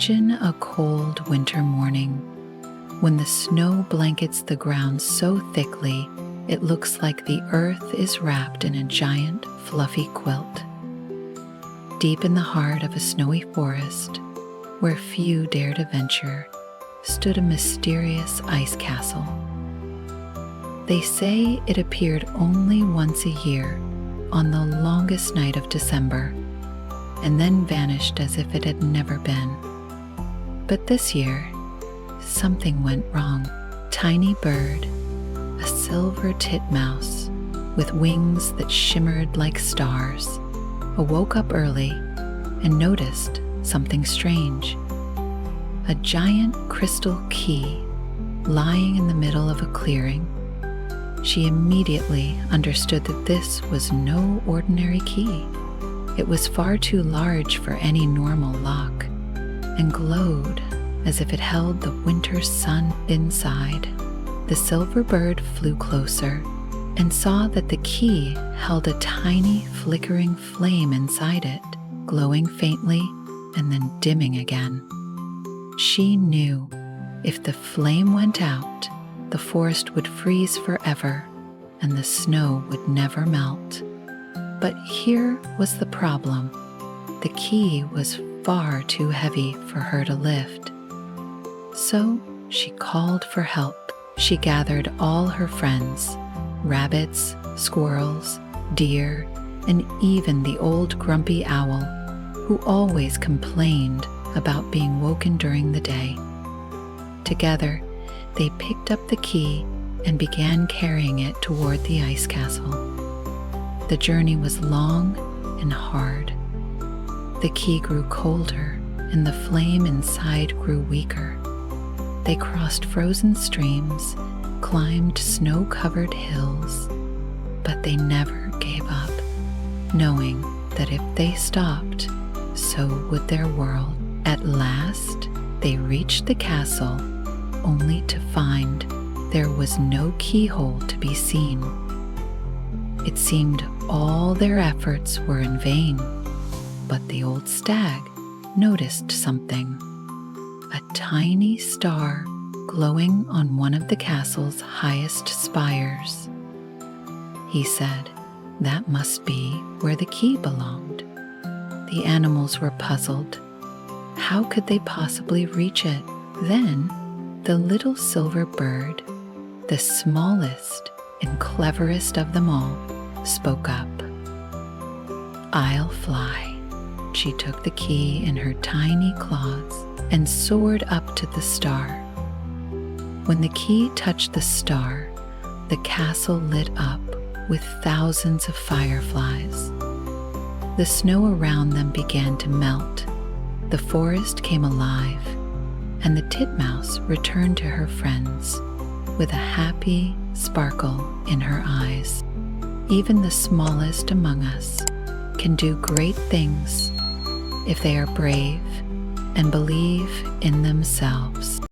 Imagine a cold winter morning when the snow blankets the ground so thickly it looks like the earth is wrapped in a giant, fluffy quilt. Deep in the heart of a snowy forest, where few dare to venture, stood a mysterious ice castle. They say it appeared only once a year on the longest night of December, and then vanished as if it had never been. But this year, something went wrong. Tiny bird, a silver titmouse with wings that shimmered like stars, awoke up early and noticed something strange. A giant crystal key lying in the middle of a clearing. She immediately understood that this was no ordinary key. It was far too large for any normal lock and glowed as if it held the winter sun inside. The silver bird flew closer and saw that the key held a tiny flickering flame inside it, glowing faintly and then dimming again. She knew if the flame went out, the forest would freeze forever and the snow would never melt. But here was the problem. The key was far too heavy for her to lift. So she called for help. She gathered all her friends, rabbits, squirrels, deer, and even the old grumpy owl, who always complained about being woken during the day. Together, they picked up the key and began carrying it toward the ice castle. The journey was long and hard. The key grew colder and the flame inside grew weaker. They crossed frozen streams, climbed snow-covered hills, but they never gave up, knowing that if they stopped, so would their world. At last, they reached the castle, only to find there was no keyhole to be seen. It seemed all their efforts were in vain, but the old stag noticed something. A tiny star glowing on one of the castle's highest spires. He said that must be where the key belonged. The animals were puzzled. How could they possibly reach it? Then the little silver bird, the smallest and cleverest of them all, spoke up. "I'll fly." She took the key in her tiny claws and soared up to the star. When the key touched the star, the castle lit up with thousands of fireflies. The snow around them began to melt. The forest came alive, and the titmouse returned to her friends with a happy sparkle in her eyes. Even the smallest among us can do great things if they are brave and believe in themselves.